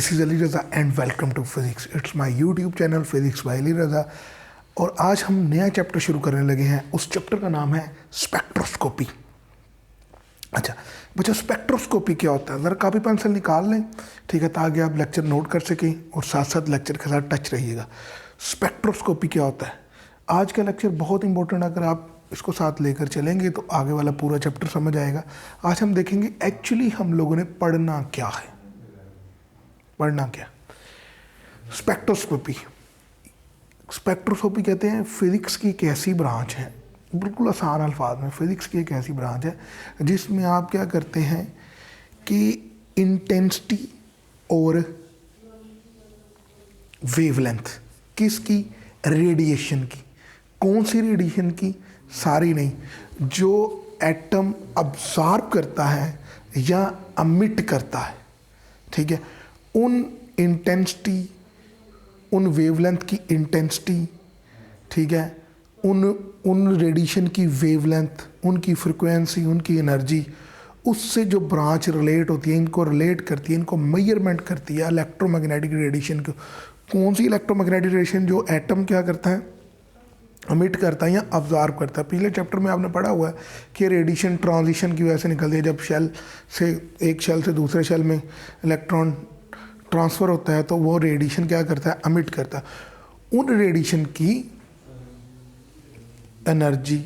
This is Ali Raza and welcome to physics. It's my YouTube channel physics by Ali Raza. और आज हम नया चैप्टर शुरू करने लगे हैं। उस चैप्टर का नाम है स्पेक्ट्रोस्कोपी। अच्छा बच्चों, स्पेक्ट्रोस्कोपी क्या होता है? ज़रा कापी पेंसिल निकाल लें, ठीक है, ताकि आप लेक्चर नोट कर सकें और साथ साथ लेक्चर के साथ टच रहिएगा। स्पेक्ट्रोस्कोपी क्या होता है? आज का लेक्चर बहुत इंपॉर्टेंट। अगर आप इसको साथ लेकर चलेंगे तो आगे वाला पूरा चैप्टर समझ आएगा। आज हम देखेंगे एक्चुअली हम लोगों ने पढ़ना क्या है। पढ़ना क्या? स्पेक्ट्रोस्कोपी। स्पेक्ट्रोस्कोपी कहते हैं फिजिक्स की एक ऐसी ब्रांच है, बिल्कुल आसान अल्फाज में, फिजिक्स की एक ऐसी ब्रांच है जिसमें आप क्या करते हैं कि इंटेंसिटी और वेवलेंथ किसकी? रेडिएशन की। कौन सी रेडिएशन की? सारी नहीं, जो एटम अब्जॉर्ब करता है या अमिट करता है, ठीक है, उन इंटेंसिटी, उन वेवलेंथ की इंटेंसिटी, ठीक है, उन रेडिएशन की वेवलेंथ, उनकी फ्रिक्वेंसी, उनकी एनर्जी, उससे जो ब्रांच रिलेट होती है, इनको रिलेट करती है, इनको मेजरमेंट करती है इलेक्ट्रोमैग्नेटिक रेडिएशन को। कौन सी इलेक्ट्रोमैग्नेटिक रेडिएशन? जो एटम क्या करता है? अमिट करता है या अब्जॉर्ब करता है। पिछले चैप्टर में आपने पढ़ा हुआ है कि रेडिएशन ट्रांजिशन की वजह से निकलती है। जब शेल से, एक शेल से दूसरे शेल में इलेक्ट्रॉन ट्रांसफ़र होता है तो वो रेडिएशन क्या करता है? अमिट करता है। उन रेडिएशन की एनर्जी,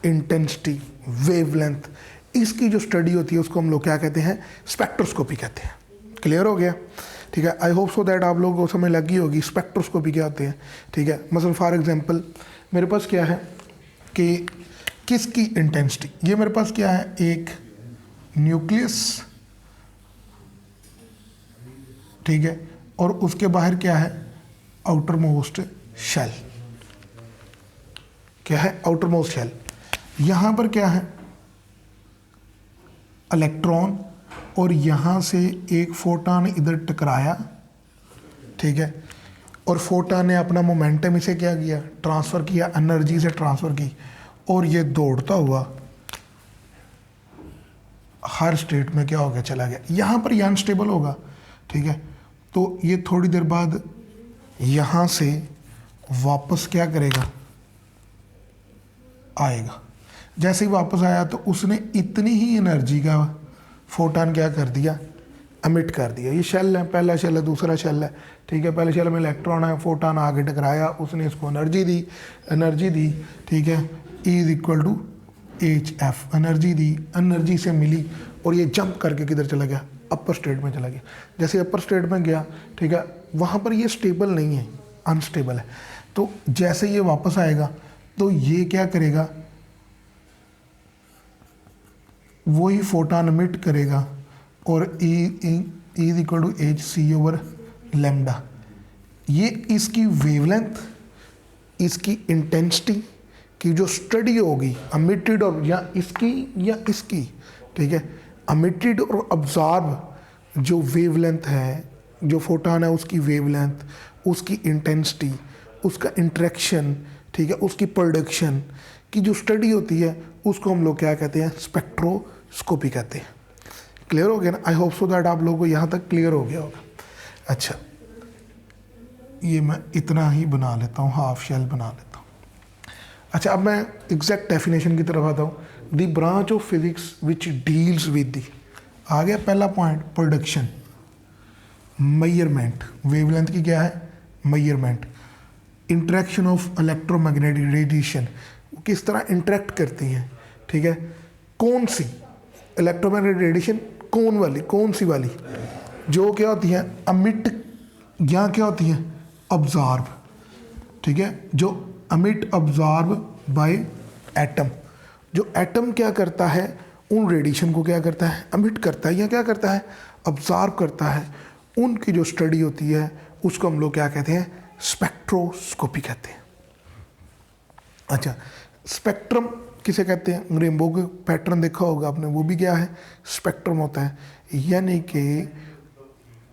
इंटेंसिटी, वेवलेंथ, इसकी जो स्टडी होती है उसको हम लोग क्या कहते हैं? स्पेक्ट्रोस्कोपी कहते हैं। क्लियर हो गया? ठीक है, आई होप सो दैट आप लोगों को समझ लगी होगी स्पेक्ट्रोस्कोपी क्या होते हैं। ठीक है, मसलन फॉर एग्जांपल मेरे पास क्या है कि किसकी इंटेंसिटी, ये मेरे पास क्या है? एक न्यूक्लियस, ठीक है, और उसके बाहर क्या है? Outermost shell. क्या है? Outermost shell. यहाँ पर क्या है? इलेक्ट्रॉन, और यहाँ से एक फोटॉन इधर टकराया, ठीक है, और फोटॉन ने अपना मोमेंटम इसे क्या किया? ट्रांसफ़र किया, एनर्जी से ट्रांसफ़र की, और ये दौड़ता हुआ हर स्टेट में क्या हो गया? चला गया। यहाँ पर ये अनस्टेबल होगा, ठीक है, तो ये थोड़ी देर बाद यहाँ से वापस क्या करेगा? आएगा। जैसे ही वापस आया तो उसने इतनी ही एनर्जी का फोटॉन क्या कर दिया? अमिट कर दिया। ये शेल है, पहला शेल है, दूसरा शेल है, ठीक है, पहले शेल में इलेक्ट्रॉन है, फोटॉन आगे टकराया, उसने इसको एनर्जी दी, ठीक है, E is equal to HF, energy दी, एनर्जी से मिली, और ये जंप करके किधर चला गया? अपर स्टेट में चला गया। जैसे अपर स्टेट में गया, ठीक है, वहाँ पर ये स्टेबल नहीं है, अनस्टेबल है। तो जैसे ये वापस आएगा तो ये क्या करेगा? वही फोटॉन एमिट करेगा, और E is equal to HC/λ। ये इसकी वेवलेंथ, इसकी इंटेंसिटी की जो स्टडी होगी, एमिटेड और या इसकी, ठीक है, एमिटेड और अब्जॉर्ब जो वेवलेंथ है, जो फोटॉन है उसकी वेवलेंथ, उसकी इंटेंसिटी, उसका इंटरेक्शन, ठीक है, उसकी प्रोडक्शन की जो स्टडी होती है उसको हम लोग क्या कहते हैं? स्पेक्ट्रोस्कोपी कहते हैं। क्लियर हो गया ना? आई होप सो दैट आप लोगों को यहाँ तक क्लियर हो गया होगा। अच्छा, ये मैं इतना ही बना लेता हूँ, हाफ शेल बना लेता हूँ। अच्छा, अब मैं एग्जैक्ट डेफिनेशन की तरफ आता हूँ। The branch of physics which deals with the, आ गया पहला पॉइंट, प्रोडक्शन, मेजरमेंट, वेवलेंथ की क्या है? Measurement, interaction of electromagnetic radiation, किस तरह इंटरेक्ट करती हैं, ठीक है, कौन सी इलेक्ट्रोमैग्नेटिक रेडिएशन? कौन सी वाली? जो क्या होती है? अमिट, या क्या होती है? अब्जॉर्ब, ठीक है, जो अमिट अब्जॉर्ब बाय एटम। जो एटम क्या करता है? उन रेडिएशन को क्या करता है? अमिट करता है, या क्या करता है? अब्जॉर्ब करता है। उनकी जो स्टडी होती है उसको हम लोग क्या कहते हैं? स्पेक्ट्रोस्कोपी कहते हैं। अच्छा, स्पेक्ट्रम किसे कहते हैं? रेनबो के पैटर्न देखा होगा आपने, वो भी क्या है? स्पेक्ट्रम होता है। यानी कि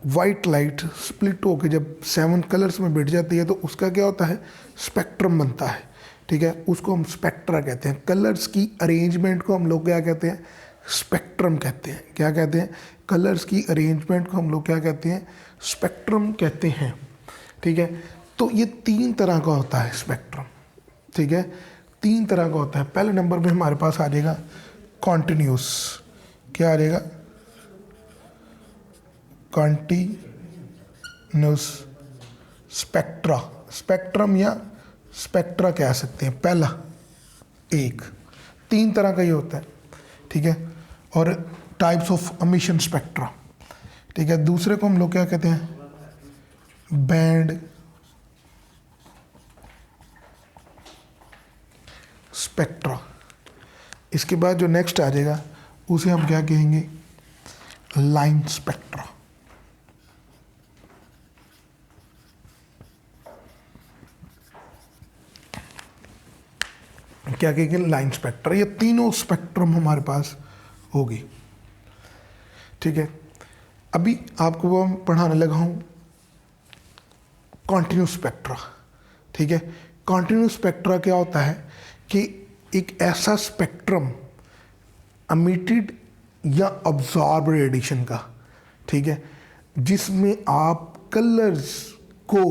वाइट लाइट स्प्लिट होकर जब 7 कलर्स में बैठ जाती है तो उसका क्या होता है? स्पेक्ट्रम बनता है, ठीक है, उसको हम स्पेक्ट्रा कहते हैं। कलर्स की अरेंजमेंट को हम लोग क्या कहते हैं? स्पेक्ट्रम कहते हैं। क्या कहते हैं? कलर्स की अरेंजमेंट को हम लोग क्या कहते हैं? स्पेक्ट्रम कहते हैं। ठीक है, तो ये 3 तरह का होता है स्पेक्ट्रम। ठीक है, 3 तरह का होता है। पहले नंबर पे हमारे पास आ जाएगा कॉन्टिन्यूस। क्या आ जाएगा? कॉन्टिन्यूस स्पेक्ट्रा, स्पेक्ट्रम या स्पेक्ट्रा कह सकते हैं। पहला एक 3 तरह का ये होता है। ठीक है, और टाइप्स ऑफ एमिशन स्पेक्ट्रा। ठीक है, दूसरे को हम लोग क्या कहते हैं? Band spectra. इसके बाद जो नेक्स्ट आ जाएगा उसे हम क्या कहेंगे? Line spectra. क्या कहेंगे? Line spectra. ये तीनों स्पेक्ट्रम हमारे पास होगी। ठीक है, अभी आपको वो मैं पढ़ाने लगा हूं कॉन्टिन्यूस स्पेक्ट्रा। ठीक है, कॉन्टिन्यूस स्पेक्ट्रा क्या होता है कि एक ऐसा स्पेक्ट्रम एमिटेड या अब्जॉर्ब रेडिएशन का, ठीक है, जिसमें आप कलर्स को,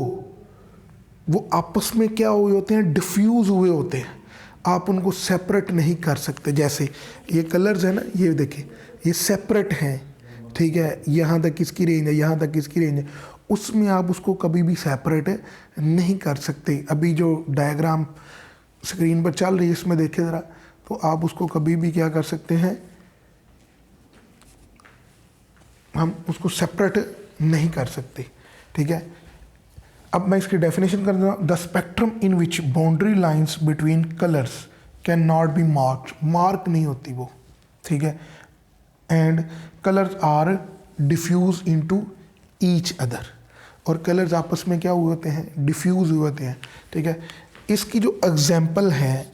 वो आपस में क्या हुए होते हैं? डिफ्यूज हुए होते हैं। आप उनको सेपरेट नहीं कर सकते। जैसे ये कलर्स है ना, ये देखिए, ये सेपरेट हैं। ठीक है, यहाँ तक किसकी रेंज है, यहाँ तक किसकी रेंज है, उसमें आप उसको कभी भी सेपरेट नहीं कर सकते। अभी जो डायग्राम स्क्रीन पर चल रही है इसमें देखिए ज़रा, तो आप उसको कभी भी क्या कर सकते हैं? हम उसको सेपरेट नहीं कर सकते। ठीक है, अब मैं इसकी डेफिनेशन कर दूँ। The spectrum in which boundary lines between colours can not be marked, mark नहीं होती वो। ठीक है, and colours are diffuse into each other, और कलर्स आपस में क्या हुए होते हैं? डिफ्यूज हुए होते हैं। ठीक है, इसकी जो एग्जाम्पल है,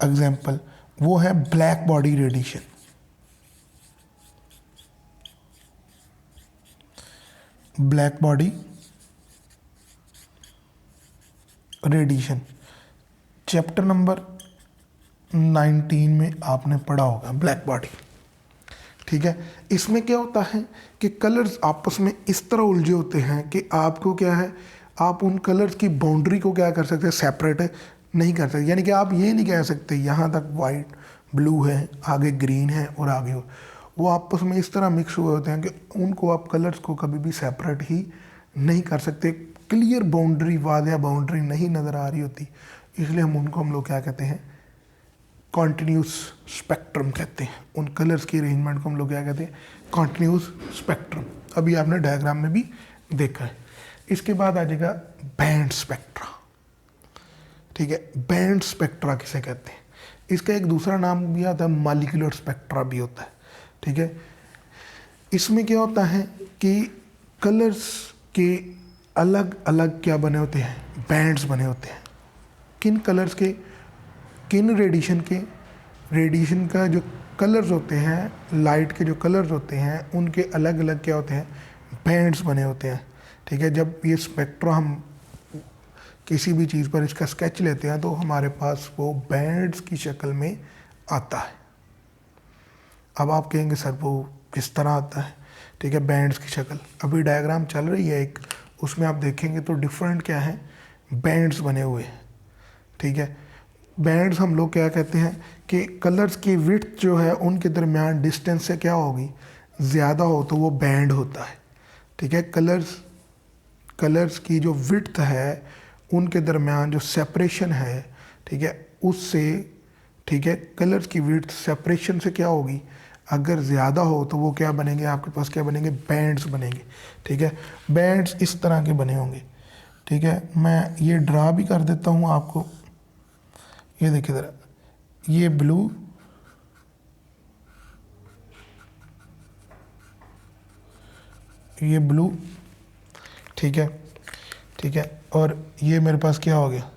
एग्जाम्पल वो है black body radiation. Black body radiation chapter number 19 में आपने पढ़ा होगा ब्लैक बॉडी। ठीक है, इसमें क्या होता है कि कलर्स आपस में इस तरह उलझे होते हैं कि आपको क्या है, आप उन कलर्स की बाउंड्री को क्या कर सकते हैं? सेपरेट नहीं कर सकते। यानी कि आप ये नहीं कह सकते यहाँ तक वाइट ब्लू है, आगे ग्रीन है और आगे वो आपस में इस तरह मिक्स हुए होते हैं कि उनको आप कलर्स को कभी भी सेपरेट ही नहीं कर सकते। क्लियर बाउंड्री, वादिया बाउंड्री नहीं नज़र आ रही होती, इसलिए हम लोग क्या कहते हैं? कॉन्टिन्यूस स्पेक्ट्रम कहते हैं। उन कलर्स की अरेंजमेंट को हम लोग क्या कहते हैं? Continuous spectrum. अभी आपने डायग्राम में भी देखा है। इसके बाद आ जाएगा बैंड स्पेक्ट्रा। ठीक है, बैंड स्पेक्ट्रा किसे कहते हैं? इसका एक दूसरा नाम भी आता है, मॉलिक्यूलर स्पेक्ट्रा भी होता है। ठीक है, इसमें क्या होता है कि कलर्स के अलग अलग क्या बने होते हैं? बैंड्स बने होते हैं। किन कलर्स के? किन रेडिएशन का जो कलर्स होते हैं, लाइट के जो कलर्स होते हैं, उनके अलग अलग क्या होते हैं? बैंड्स बने होते हैं। ठीक है, जब ये स्पेक्ट्रा हम किसी भी चीज़ पर इसका स्केच लेते हैं तो हमारे पास वो बैंड्स की शक्ल में आता है। अब आप कहेंगे सर वो किस तरह आता है? ठीक है, बैंड्स की शक्ल, अभी डायग्राम चल रही है एक, उसमें आप देखेंगे तो डिफरेंट क्या है? बैंड्स बने हुए हैं। ठीक है, बैंड्स हम लोग क्या कहते हैं कि कलर्स की विड्थ जो है उनके दरमियान डिस्टेंस से क्या होगी? ज़्यादा हो तो वो बैंड होता है। ठीक है, कलर्स की जो विड्थ है उनके दरमियान जो सेपरेशन है, ठीक है, उससे, ठीक है, कलर्स की विड्थ सेपरेशन से क्या होगी? अगर ज़्यादा हो तो वो क्या बनेंगे? आपके पास क्या बनेंगे? बैंड्स बनेंगे। ठीक है, बैंड्स इस तरह के बने होंगे। ठीक है, मैं ये ड्रा भी कर देता हूँ आपको। ये देखिए ज़रा, ये ब्लू, ये ब्लू, ठीक है, ठीक है, और ये मेरे पास क्या हो गया?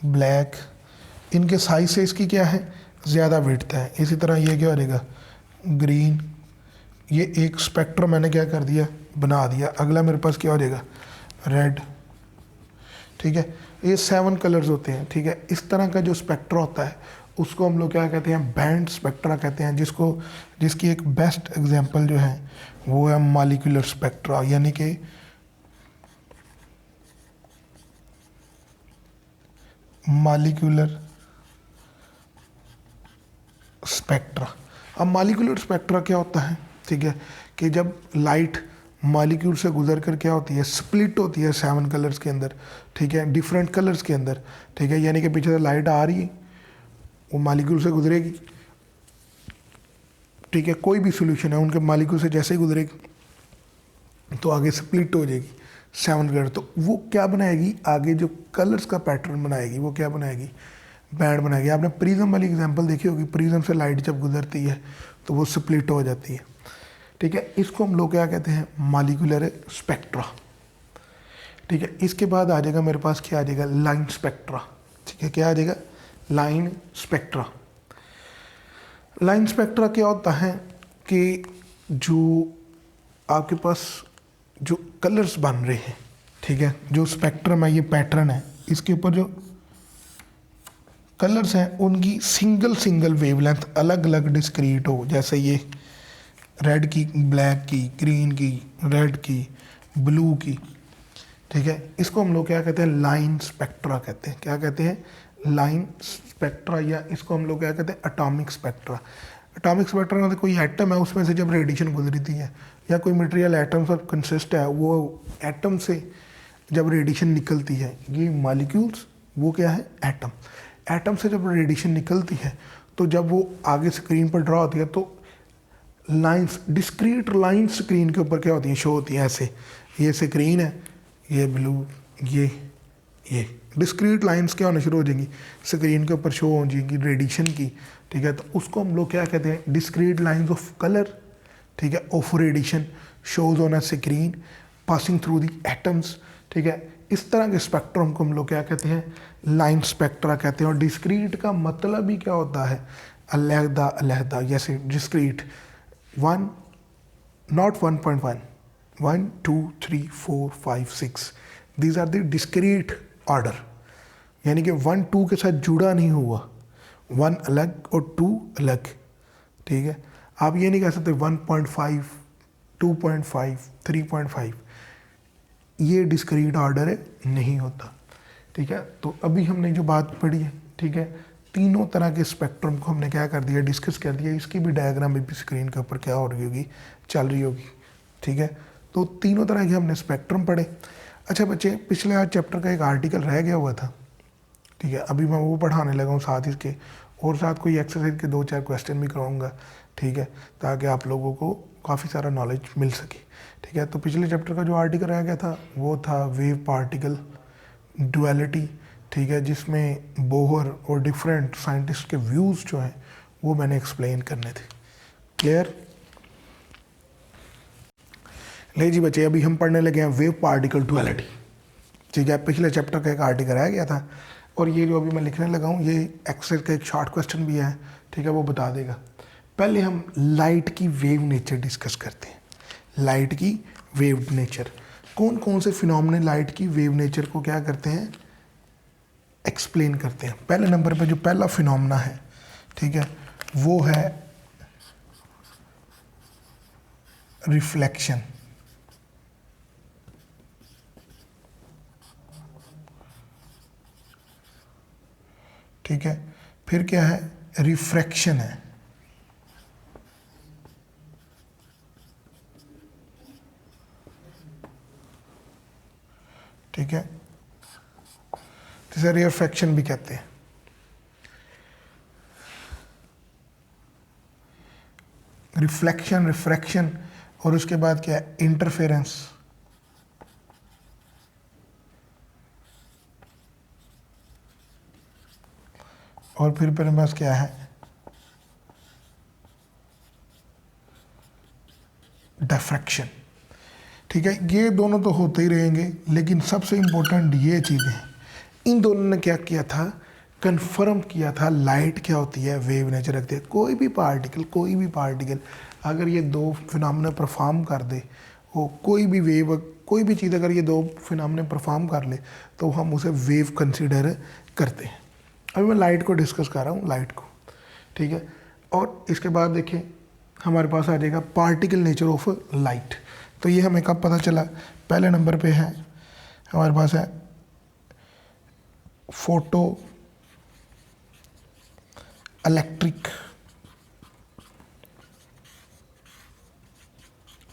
ब्लैक। इनके साइज से इसकी क्या है? ज़्यादा विड्थ है। इसी तरह ये क्या हो जाएगा? ग्रीन। ये एक स्पेक्ट्रम मैंने क्या कर दिया? बना दिया। अगला मेरे पास क्या हो जाएगा? रेड। ठीक है, ये 7 कलर्स होते हैं। ठीक है, इस तरह का जो स्पेक्ट्रा होता है उसको हम लोग क्या कहते हैं, बैंड स्पेक्ट्रा कहते हैं, जिसकी एक बेस्ट एग्जांपल जो है वो है मॉलिक्यूलर स्पेक्ट्रा, यानी कि मॉलिक्यूलर स्पेक्ट्रा। अब मॉलिक्यूलर स्पेक्ट्रा क्या होता है, ठीक है, कि जब लाइट मॉलिक्यूल से गुजर कर क्या होती है, स्प्लिट होती है 7 कलर्स के अंदर, ठीक है, डिफरेंट कलर्स के अंदर, ठीक है, यानी कि पीछे से लाइट आ रही है, वो मॉलिक्यूल से गुजरेगी, ठीक है, कोई भी सॉल्यूशन है उनके मॉलिक्यूल से जैसे ही गुजरेगी तो आगे स्प्लिट हो जाएगी 7 कलर, तो वो क्या बनाएगी, आगे जो कलर्स का पैटर्न बनाएगी वो क्या बनाएगी, बैंड बनाएगी। आपने प्रिज्म वाली एग्जांपल देखी होगी, प्रिज्म से लाइट जब गुजरती है तो वो स्प्लिट हो जाती है, ठीक है, इसको हम लोग क्या कहते हैं, मॉलिक्यूलर स्पेक्ट्रा, ठीक है। इसके बाद आ जाएगा मेरे पास क्या आ जाएगा, लाइन स्पेक्ट्रा, ठीक है, क्या आ जाएगा, लाइन स्पेक्ट्रा। लाइन स्पेक्ट्रा क्या होता है कि जो आपके पास जो कलर्स बन रहे हैं, ठीक है, जो स्पेक्ट्रम है, ये पैटर्न है, इसके ऊपर जो कलर्स हैं उनकी सिंगल वेवलेंथ अलग अलग डिस्क्रीट हो, जैसे ये रेड की, ब्लैक की, ग्रीन की, रेड की, ब्लू की, ठीक है, इसको हम लोग क्या कहते हैं, लाइन स्पेक्ट्रा कहते हैं। क्या कहते हैं, लाइन स्पेक्ट्रा, या इसको हम लोग क्या कहते हैं, एटॉमिक स्पेक्ट्रा। एटॉमिक स्पेक्ट्रा मतलब कोई एटम है उसमें से जब रेडिएशन गुजरती है, या कोई मटेरियल एटम से कंसिस्ट है, वो एटम से जब रेडिएशन निकलती है, ये मॉलिक्यूल्स वो क्या है, एटम। एटम से जब रेडिएशन निकलती है तो जब वो आगे स्क्रीन पर ड्रॉ होती है तो लाइंस, डिस्क्रीट लाइंस स्क्रीन के ऊपर क्या होती हैं, शो होती हैं ऐसे, ये स्क्रीन है, ये ब्लू, ये डिस्क्रीट लाइंस क्या होना शुरू हो जाएंगी, स्क्रीन के ऊपर शो हो जाएंगी रेडिएशन की, ठीक है, तो उसको हम लोग क्या कहते हैं, डिस्क्रीट लाइंस ऑफ कलर, ठीक है, of radiation shows on a screen passing through the atoms, ठीक है। इस तरह के स्पेक्ट्रम को हम लोग क्या कहते हैं, लाइन स्पेक्ट्रा कहते हैं। और डिस्क्रीट का मतलब ही क्या होता है, अलहदा अलहदा, जैसे discrete 1 not 1.1 1 2 3 4 5 6, these are the discrete order, यानी कि 1 2 के साथ जुड़ा नहीं हुआ, 1 अलग और 2 अलग, ठीक है। आप ये नहीं कह सकते 1.5 2.5 3.5, ये डिस्क्रीट ऑर्डर है, नहीं होता, ठीक है। तो अभी हमने जो बात पढ़ी है, ठीक है, तीनों तरह के स्पेक्ट्रम को हमने क्या कर दिया, डिस्कस कर दिया। इसकी भी डायग्राम भी स्क्रीन के ऊपर क्या हो रही होगी, चल रही होगी, ठीक है। तो तीनों तरह के हमने स्पेक्ट्रम पढ़े। अच्छा बच्चे, पिछले आज चैप्टर का एक आर्टिकल रह गया हुआ था, ठीक है, अभी मैं वो पढ़ाने लगा हूँ साथ इसके, और साथ कोई एक्सरसाइज के 2-4 क्वेश्चन भी कराऊंगा, ठीक है, ताकि आप लोगों को काफ़ी सारा नॉलेज मिल सके, ठीक है। तो पिछले चैप्टर का जो आर्टिकल रह गया था वो था वेव पार्टिकल डुअलिटी, ठीक है, जिसमें बोहर और डिफरेंट साइंटिस्ट के व्यूज़ जो हैं वो मैंने एक्सप्लेन करने थे। क्लियर? ले जी बच्चे, अभी हम पढ़ने लगे हैं वेव पार्टिकल डुअलिटी, ठीक है। पिछले चैप्टर का एक आर्टिकल रह गया था, और ये जो अभी मैं लिखने लगा हूँ ये एक्सरसाइज का एक शॉर्ट क्वेश्चन भी है, ठीक है, वो बता देगा। पहले हम लाइट की वेव नेचर डिस्कस करते हैं। लाइट की वेव नेचर, कौन कौन से फिनोमेना लाइट की वेव नेचर को क्या करते हैं, एक्सप्लेन करते हैं। पहले नंबर पे जो पहला फिनोमेना है, ठीक है, वो है रिफ्लेक्शन, ठीक है। फिर क्या है, रिफ्रैक्शन है, ठीक है, जिसे रिफ्रैक्शन भी कहते हैं। रिफ्लेक्शन, रिफ्रैक्शन, और उसके बाद क्या है, इंटरफेरेंस, और फिर मेरे पास क्या है, डिफ्रैक्शन, ठीक है। ये दोनों तो होते ही रहेंगे, लेकिन सबसे इम्पोर्टेंट ये चीज़ें हैं, इन दोनों ने क्या किया था, कंफर्म किया था लाइट क्या होती है, वेव नेचर रखती है। कोई भी पार्टिकल अगर ये दो फिनोमेना परफॉर्म कर दे, वो कोई भी वेव, कोई भी चीज़ अगर ये दो फिनोमेना परफॉर्म कर ले तो हम उसे वेव कंसिडर करते हैं। अभी मैं लाइट को डिस्कस कर रहा हूँ, लाइट को, ठीक है। और इसके बाद देखिए हमारे पास आ जाएगा पार्टिकल नेचर ऑफ लाइट। तो ये हमें कब पता चला, पहले नंबर पे है हमारे पास है फोटो इलेक्ट्रिक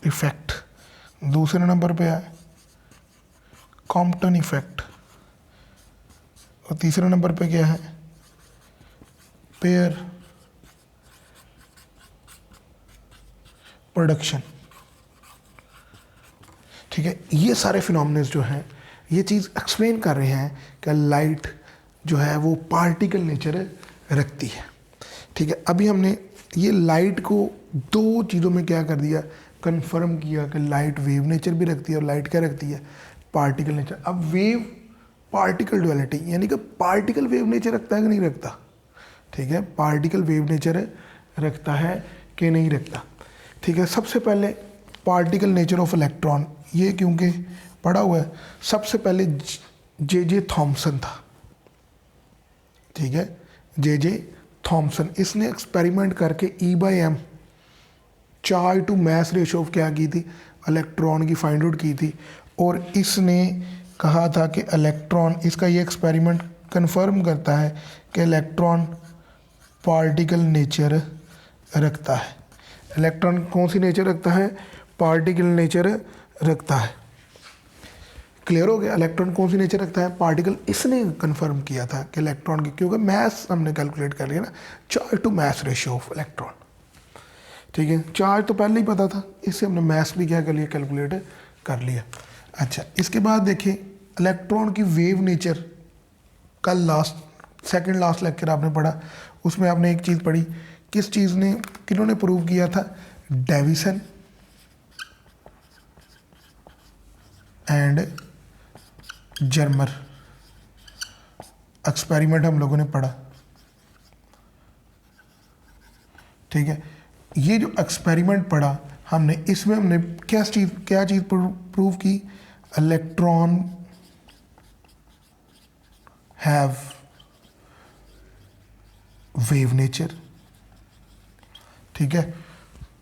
इफेक्ट, दूसरे नंबर पे है कॉम्पटन इफेक्ट, और तीसरे नंबर पे क्या है पेयर प्रोडक्शन। ठीक है, ये सारे फिनोमिनस जो हैं ये चीज़ एक्सप्लेन कर रहे हैं कि लाइट जो है वो पार्टिकल नेचर रखती है। ठीक है, अभी हमने ये लाइट को दो चीज़ों में क्या कर दिया, कंफर्म किया कि लाइट वेव नेचर भी रखती है और लाइट क्या रखती है, पार्टिकल नेचर। अब वेव पार्टिकल डुअलिटी यानी कि पार्टिकल वेव नेचर रखता है कि नहीं रखता। ठीक है, पार्टिकल वेव नेचर रखता है कि नहीं रखता। ठीक है, सबसे पहले पार्टिकल नेचर ऑफ इलेक्ट्रॉन, ये क्योंकि पढ़ा हुआ है, सबसे पहले जे थॉमसन था। ठीक है, जे थॉमसन, इसने एक्सपेरिमेंट करके E/m charge to mass ratio of क्या की थी, इलेक्ट्रॉन की फाइंड आउट की थी। और इसने कहा था कि इलेक्ट्रॉन, इसका ये एक्सपेरिमेंट कंफर्म करता है कि इलेक्ट्रॉन पार्टिकल नेचर रखता है। इलेक्ट्रॉन कौन सी नेचर रखता है, पार्टिकल नेचर रखता है। क्लियर हो गया, इलेक्ट्रॉन कौन सी नेचर रखता है, पार्टिकल। इसने कंफर्म किया था कि इलेक्ट्रॉन की, क्योंकि मैस हमने कैलकुलेट कर लिया ना, charge to mass ratio of electron. ठीक है, चार्ज तो पहले ही पता था, इससे हमने मैस भी क्या कर लिया, कैलकुलेट कर लिया। अच्छा, इसके बाद देखिए इलेक्ट्रॉन की वेव नेचर, कल सेकंड लास्ट लेक्चर आपने पढ़ा, उसमें आपने एक चीज़ पढ़ी, किस चीज़ ने, किन्होंने प्रूव किया था, डेविसन एंड जर्मर एक्सपेरिमेंट हम लोगों ने पढ़ा। ठीक है, ये जो एक्सपेरिमेंट पढ़ा हमने, इसमें हमने क्या चीज़ प्रूव की, इलेक्ट्रॉन हैव वेव नेचर। ठीक है,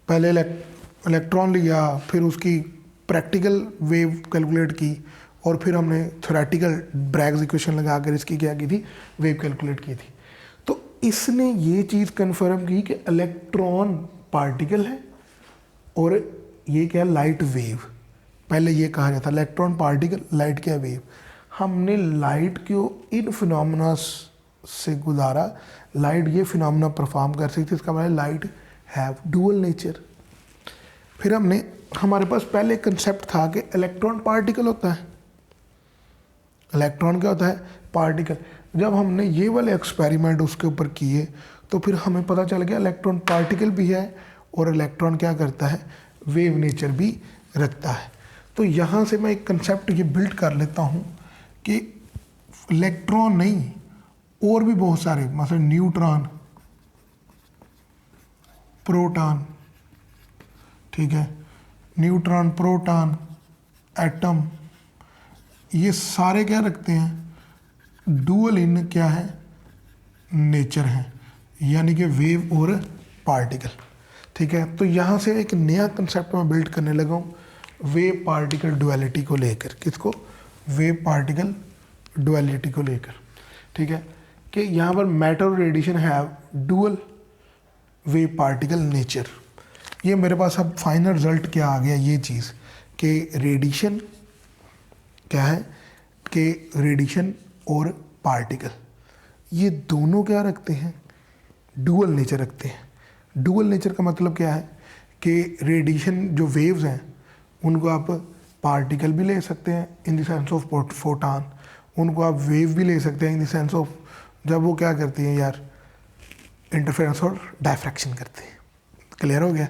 पहले इलेक्ट्रॉन लिया, फिर उसकी प्रैक्टिकल वेव कैलकुलेट की, और फिर हमने थ्योरेटिकल ब्रैग्स इक्वेशन लगा कर इसकी क्या की थी, वेव कैलकुलेट की थी। तो इसने ये चीज़ कंफर्म की कि इलेक्ट्रॉन पार्टिकल है और ये क्या, लाइट वेव। पहले ये कहा जाता इलेक्ट्रॉन पार्टिकल, लाइट क्या, वेव। हमने लाइट को इन फिनोमिना से गुजारा, लाइट ये फिनोमिना परफॉर्म कर सकती है, इसका मतलब लाइट हैव डुअल नेचर। फिर हमने, हमारे पास पहले कंसेप्ट था कि इलेक्ट्रॉन पार्टिकल होता है। इलेक्ट्रॉन क्या होता है, पार्टिकल। जब हमने ये वाले एक्सपेरिमेंट उसके ऊपर किए तो फिर हमें पता चल गया इलेक्ट्रॉन पार्टिकल भी है और इलेक्ट्रॉन क्या करता है, वेव नेचर भी रखता है। तो यहाँ से मैं एक कंसेप्ट ये बिल्ड कर लेता हूँ कि इलेक्ट्रॉन नहीं और भी बहुत सारे, मतलब न्यूट्रॉन, प्रोटॉन, ठीक है, न्यूट्रॉन, प्रोटॉन, एटम, ये सारे क्या रखते हैं, डुअल इन क्या है, नेचर है, यानी कि वेव और पार्टिकल। ठीक है, तो यहाँ से एक नया कंसेप्ट मैं बिल्ड करने लगा हूँ, वेव पार्टिकल डुअलिटी को लेकर। किसको, वेव पार्टिकल डुअलिटी को लेकर। ठीक है, कि यहाँ पर मैटर और radiation have dual wave particle nature. ये मेरे पास अब फाइनल रिजल्ट क्या आ गया, ये चीज़ कि रेडिएशन क्या है, कि रेडिएशन और पार्टिकल ये दोनों क्या रखते हैं, डुअल नेचर रखते हैं। डुअल नेचर का मतलब क्या है कि रेडिएशन जो वेव्स हैं उनको आप पार्टिकल भी ले सकते हैं in the sense of photon, उनको आप वेव भी ले सकते हैं इन द सेंस ऑफ जब वो क्या करती हैं यार, इंटरफेरेंस और डायफ्रैक्शन करते हैं। क्लियर हो गया।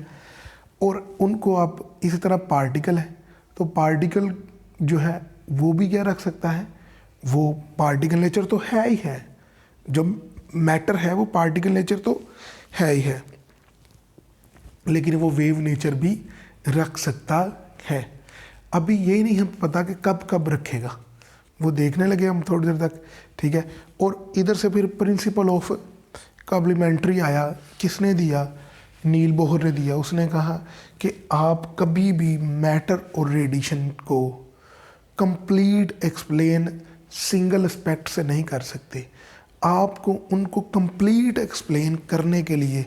और उनको आप इसी तरह पार्टिकल है, तो पार्टिकल जो है वो भी क्या रख सकता है, वो पार्टिकल नेचर तो है ही है, जो मैटर है वो पार्टिकल नेचर तो है ही है, लेकिन वो वेव नेचर भी रख सकता है। अभी यही नहीं हम पता कि कब कब रखेगा, वो देखने लगे हम थोड़ी देर तक। ठीक है, और इधर से फिर प्रिंसिपल ऑफ कॉम्प्लीमेंट्री आया, किसने दिया? नील बोहर ने दिया। उसने कहा कि आप कभी भी मैटर और रेडिएशन को कंप्लीट एक्सप्लेन सिंगल एस्पेक्ट से नहीं कर सकते, आपको उनको कंप्लीट एक्सप्लेन करने के लिए,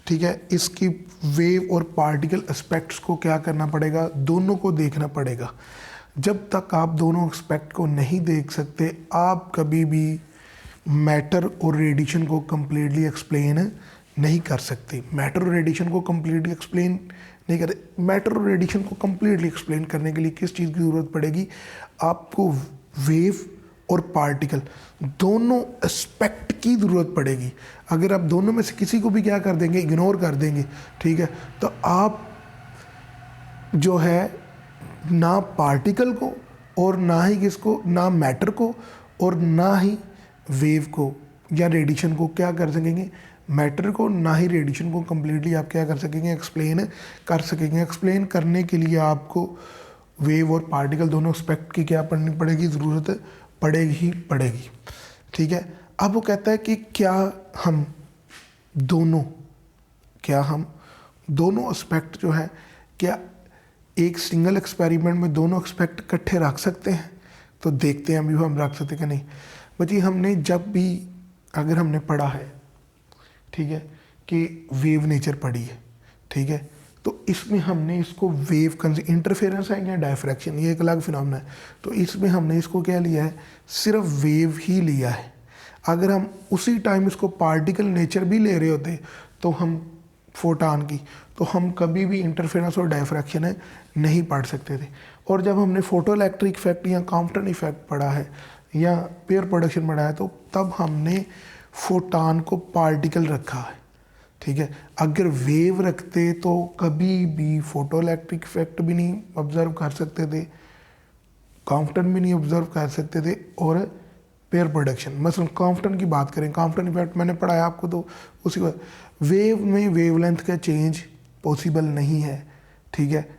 ठीक है, इसकी वेव और पार्टिकल एस्पेक्ट्स को क्या करना पड़ेगा? दोनों को देखना पड़ेगा। जब तक आप दोनों एस्पेक्ट को नहीं देख सकते, आप कभी भी मैटर और रेडिएशन को कंप्लीटली एक्सप्लेन नहीं कर सकते। मैटर और रेडिएशन को कंप्लीटली एक्सप्लेन नहीं कर, मैटर और रेडिएशन को कंप्लीटली एक्सप्लेन करने के लिए किस चीज़ की ज़रूरत पड़ेगी? आपको वेव और पार्टिकल दोनों एस्पेक्ट की ज़रूरत पड़ेगी। अगर आप दोनों में से किसी को भी क्या कर देंगे? इग्नोर कर देंगे, ठीक है, तो आप जो है ना पार्टिकल को और ना ही किसको, ना मैटर को और ना ही वेव को या रेडिएशन को क्या कर सकेंगे? मैटर को ना ही रेडिएशन को कंप्लीटली आप क्या कर सकेंगे? एक्सप्लेन कर सकेंगे। एक्सप्लेन करने के लिए आपको वेव और पार्टिकल दोनों एस्पेक्ट की क्या पढ़नी पड़ेगी? ज़रूरत पड़ेगी ही पड़ेगी, ठीक है। अब वो कहता है कि क्या हम दोनों एस्पेक्ट जो है, क्या एक सिंगल एक्सपेरिमेंट में दोनों एस्पेक्ट इकट्ठे रख सकते हैं? तो देखते हैं अभी हम रख सकते कि नहीं। बच्चे हमने जब भी अगर हमने पढ़ा है, ठीक है, कि वेव नेचर पढ़ी है, ठीक है, तो इसमें हमने इसको वेव इंटरफेरेंस है या डायफ्रैक्शन, ये एक अलग फिनोमेना है। तो इसमें हमने इसको क्या लिया है? सिर्फ वेव ही लिया है। अगर हम उसी टाइम इसको पार्टिकल नेचर भी ले रहे होते तो हम फोटान की, तो हम कभी भी इंटरफेरेंस और डायफ्रैक्शन है नहीं पढ़ सकते थे। और जब हमने फोटो इलेक्ट्रिक इफेक्ट या कॉम्पटन इफेक्ट पढ़ा है या पेयर प्रोडक्शन पढ़ा है, तो तब हमने फोटान को पार्टिकल रखा है, ठीक है। अगर वेव रखते तो कभी भी फोटो इलेक्ट्रिक इफेक्ट भी नहीं ऑब्जर्व कर सकते थे, कॉम्पटन भी नहीं ऑब्जर्व कर सकते थे, और पेयर प्रोडक्शन। मसलन कॉम्पटन की बात करें, कॉम्पटन इफेक्ट मैंने पढ़ाया आपको, तो उसी बात वेव में वेवलेंथ का चेंज पॉसिबल नहीं है, ठीक है,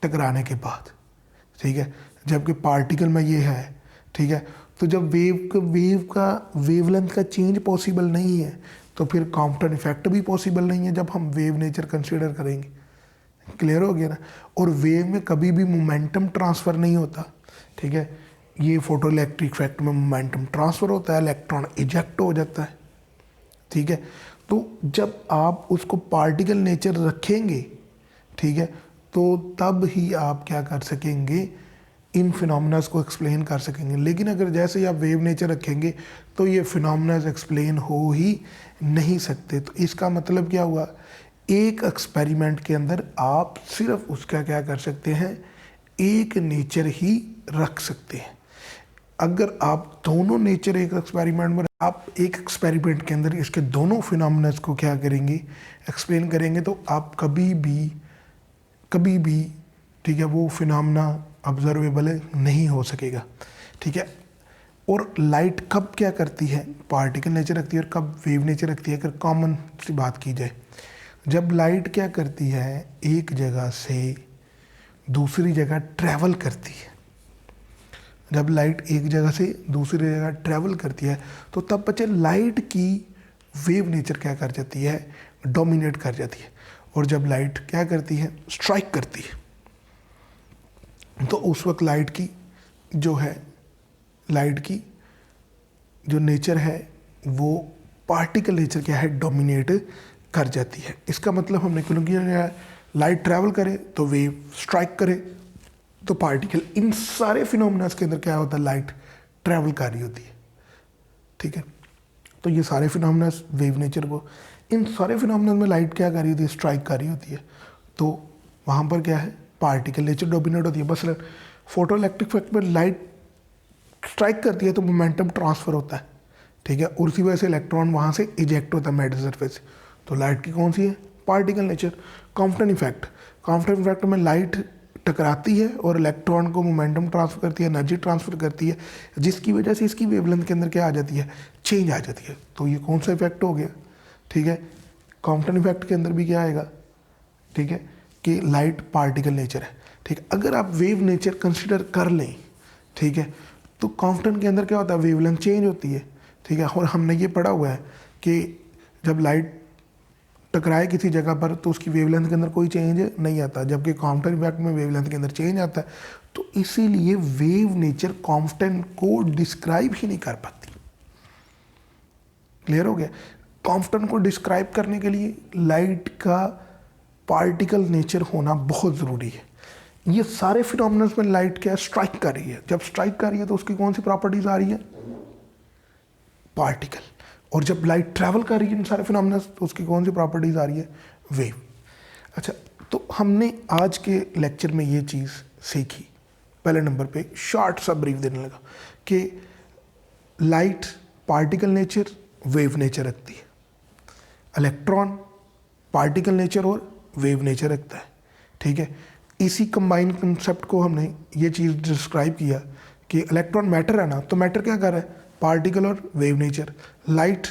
टकराने के बाद, ठीक है, जबकि पार्टिकल में ये है, ठीक है। तो जब वेव का वेवलेंथ का चेंज पॉसिबल नहीं है, तो फिर कॉम्पटन इफेक्ट भी पॉसिबल नहीं है जब हम वेव नेचर कंसीडर करेंगे। क्लियर हो गया ना। और वेव में कभी भी मोमेंटम ट्रांसफ़र नहीं होता, ठीक है। ये फोटो इलेक्ट्रिक इफेक्ट में मोमेंटम ट्रांसफ़र होता है, इलेक्ट्रॉन इजेक्ट हो जाता है, ठीक है। तो जब आप उसको पार्टिकल नेचर रखेंगे, ठीक है, तो तब ही आप क्या कर सकेंगे? इन फिनोमेनास को एक्सप्लेन कर सकेंगे। लेकिन अगर जैसे ही आप वेव नेचर रखेंगे तो ये फिनोमेनास एक्सप्लेन हो ही नहीं सकते। तो इसका मतलब क्या हुआ? एक एक्सपेरिमेंट के अंदर आप सिर्फ उसका क्या कर सकते हैं? एक नेचर ही रख सकते हैं। अगर आप दोनों नेचर एक एक्सपेरिमेंट में, आप एक एक्सपेरिमेंट के अंदर इसके दोनों फिनोमेनास को क्या करेंगे? एक्सप्लेन करेंगे, तो आप कभी भी ठीक है, वो फिनोमेना ऑब्जर्वेबल नहीं हो सकेगा, ठीक है। और लाइट कब क्या करती है? पार्टिकल नेचर रखती है, और कब वेव नेचर रखती है? अगर कॉमन सी बात की जाए, जब लाइट क्या करती है? एक जगह से दूसरी जगह ट्रैवल करती है। जब लाइट एक जगह से दूसरी जगह ट्रैवल करती है, तो तब बच्चे लाइट की वेव नेचर क्या कर जाती है? डोमिनेट कर जाती है। और जब लाइट क्या करती है? स्ट्राइक करती है, तो उस वक्त लाइट की जो नेचर है वो पार्टिकल नेचर क्या है? डोमिनेट कर जाती है। इसका मतलब हमने क्यों किया? लाइट ट्रैवल करे तो वेव स्ट्राइक करे तो पार्टिकल। इन सारे फिनोमेनास के अंदर क्या होता है? लाइट ट्रैवल कर रही होती है, ठीक है। तो ये सारे फिनोमेनास वेव नेचर को, इन सारे फिनोमेनास में लाइट क्या कर रही होती है? स्ट्राइक कर रही होती है। तो वहाँ पर क्या है? पार्टिकल नेचर डोमिनेट होती है। बस फोटो इलेक्ट्रिक इफेक्ट में लाइट स्ट्राइक करती है तो मोमेंटम ट्रांसफ़र होता है, ठीक है, और उसी वजह से इलेक्ट्रॉन वहाँ से इजेक्ट होता है मैटर सरफेस से। तो लाइट की कौन सी है? Particle nature. कॉम्पटन इफेक्ट में लाइट टकराती है और इलेक्ट्रॉन को मोमेंटम ट्रांसफ़र करती है, एनर्जी ट्रांसफ़र करती है, जिसकी वजह से इसकी वेवलेंथ के अंदर क्या आ जाती है? चेंज आ जाती है। तो ये कौन सा इफेक्ट हो गया? ठीक है, कॉम्पटन इफेक्ट के अंदर भी क्या आएगा? ठीक है, कि लाइट पार्टिकल नेचर है, ठीक है। अगर आप वेव नेचर कंसिडर कर लें, ठीक है, तो कॉम्पटन के अंदर क्या होता है? वेवलेंथ चेंज होती है, ठीक है। और हमने ये पढ़ा हुआ है कि जब लाइट टकराए किसी जगह पर तो उसकी वेवलेंथ के अंदर कोई चेंज नहीं आता, जबकि काउंटर इफेक्ट में वेवलेंथ के अंदर चेंज आता है। तो इसीलिए वेव नेचर कांस्टेंट को डिस्क्राइब ही नहीं कर पाती। क्लियर हो गया? कांस्टेंट को डिस्क्राइब करने के लिए लाइट का पार्टिकल नेचर होना बहुत ज़रूरी है। ये सारे फिनोमेनन में लाइट क्या स्ट्राइक कर रही है, जब स्ट्राइक कर रही है तो उसकी कौन सी प्रॉपर्टीज आ रही है? पार्टिकल। और जब लाइट ट्रैवल कर रही है इन सारे फिनोमेनन तो उसकी कौन सी प्रॉपर्टीज आ रही है? वेव। अच्छा, तो हमने आज के लेक्चर में ये चीज़ सीखी। पहले नंबर पे शॉर्ट सा ब्रीफ देने लगा कि light particle nature, wave nature रखती है। इलेक्ट्रॉन पार्टिकल नेचर और वेव नेचर रखता है। ठीक है, इसी कंबाइन कंसेप्ट को हमने ये चीज़ डिस्क्राइब किया कि इलेक्ट्रॉन मैटर है ना, तो मैटर क्या कर रहा है? पार्टिकल और वेव नेचर। लाइट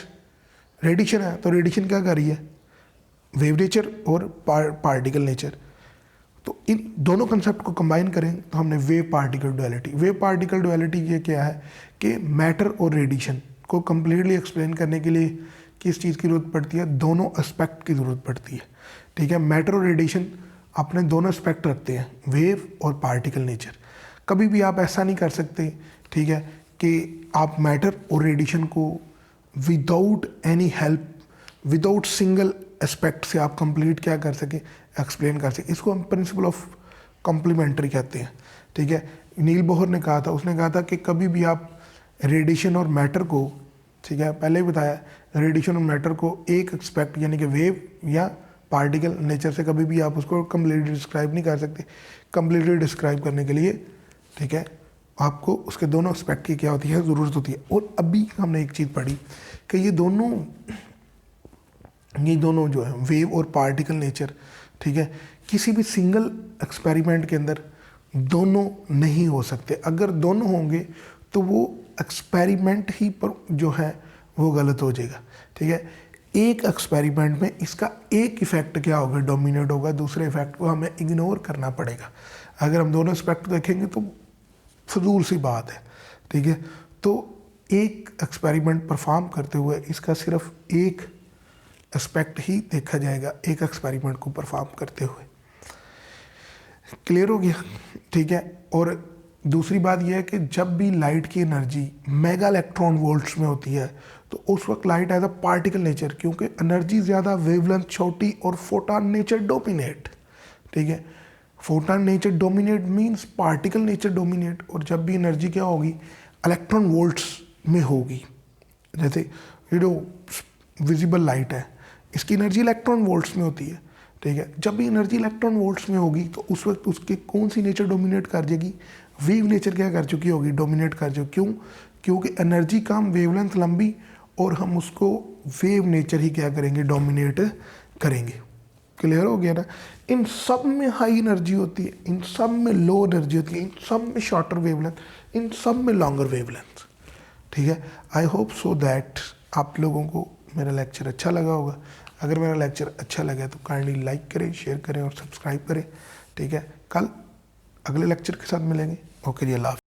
रेडिएशन है तो रेडिएशन क्या कर रही है? वेव नेचर और पार्टिकल नेचर। तो इन दोनों कंसेप्ट को कंबाइन करें तो हमने wave particle duality. Wave particle duality ये क्या है कि मैटर और रेडिएशन को कंप्लीटली एक्सप्लेन करने के लिए किस चीज़ की ज़रूरत पड़ती है? दोनों एस्पेक्ट की ज़रूरत पड़ती है। ठीक है, मैटर और रेडिएशन अपने दोनों एस्पेक्ट रखते हैं, वेव और पार्टिकल नेचर। कभी भी आप ऐसा नहीं कर सकते, ठीक है, कि आप मैटर और रेडिएशन को without any help, without single aspect से आप कंप्लीट क्या कर सके? एक्सप्लेन कर सके। इसको हम प्रिंसिपल ऑफ कॉम्प्लीमेंट्री कहते हैं। ठीक है, नील बोहर ने कहा था, उसने कहा था कि कभी भी आप रेडिएशन और मैटर को, ठीक है, पहले ही बताया, रेडिएशन और मैटर को एक एस्पेक्ट यानी कि वेव या पार्टिकल नेचर से कभी भी आप उसको कम्प्लीटली डिस्क्राइब नहीं कर सकते। कम्प्लीटली डिस्क्राइब करने के लिए, ठीक है, आपको उसके दोनों एस्पेक्ट की क्या होती है? ज़रूरत होती है। और अभी हमने एक चीज़ पढ़ी कि ये दोनों जो है वेव और पार्टिकल नेचर, ठीक है, किसी भी सिंगल एक्सपेरिमेंट के अंदर दोनों नहीं हो सकते। अगर दोनों होंगे तो वो एक्सपेरिमेंट ही पर जो है वो गलत हो जाएगा। ठीक है, एक एक्सपेरिमेंट में इसका एक इफेक्ट क्या होगा? डोमिनेट होगा, दूसरे इफेक्ट को हमें इग्नोर करना पड़ेगा। अगर हम दोनों एस्पेक्ट देखेंगे तो फजूल सी बात है। ठीक है, तो एक एक्सपेरिमेंट परफॉर्म करते हुए इसका सिर्फ एक एस्पेक्ट ही देखा जाएगा, एक एक्सपेरिमेंट को परफॉर्म करते हुए। क्लियर हो गया? ठीक है, और दूसरी बात यह है कि जब भी लाइट की एनर्जी मेगा इलेक्ट्रॉन वोल्ट्स में होती है तो उस वक्त light as a particle nature, क्योंकि एनर्जी ज़्यादा, वेवलेंथ छोटी और फोटॉन नेचर डोमिनेट। ठीक है, photon nature dominate means particle nature dominate. और जब भी एनर्जी क्या होगी? इलेक्ट्रॉन वोल्ट्स में होगी। जैसे ये जो विजिबल लाइट है इसकी एनर्जी इलेक्ट्रॉन वोल्ट्स में होती है। ठीक है, जब भी एनर्जी इलेक्ट्रॉन वोल्ट्स में होगी तो उस वक्त उसके कौन सी नेचर डोमिनेट कर जाएगी? वेव नेचर क्या कर चुकी होगी? डोमिनेट कर चुकी। क्यों? क्योंकि एनर्जी कम, वेवलेंथ लंबी, और हम उसको वेव नेचर ही क्या करेंगे? डोमिनेट करेंगे। क्लियर हो गया ना? इन सब में हाई एनर्जी होती है, इन सब में लो एनर्जी होती है, इन सब में शॉर्टर वेवलेंथ, इन सब में लॉन्गर वेवलेंथ। ठीक है, आई होप सो दैट आप लोगों को मेरा लेक्चर अच्छा लगा होगा। अगर मेरा लेक्चर अच्छा लगा तो काइंडली लाइक करें, शेयर करें और सब्सक्राइब करें। ठीक है, कल अगले लेक्चर के साथ मिलेंगे। ओके जी, अल्लाह हाफ़िज़।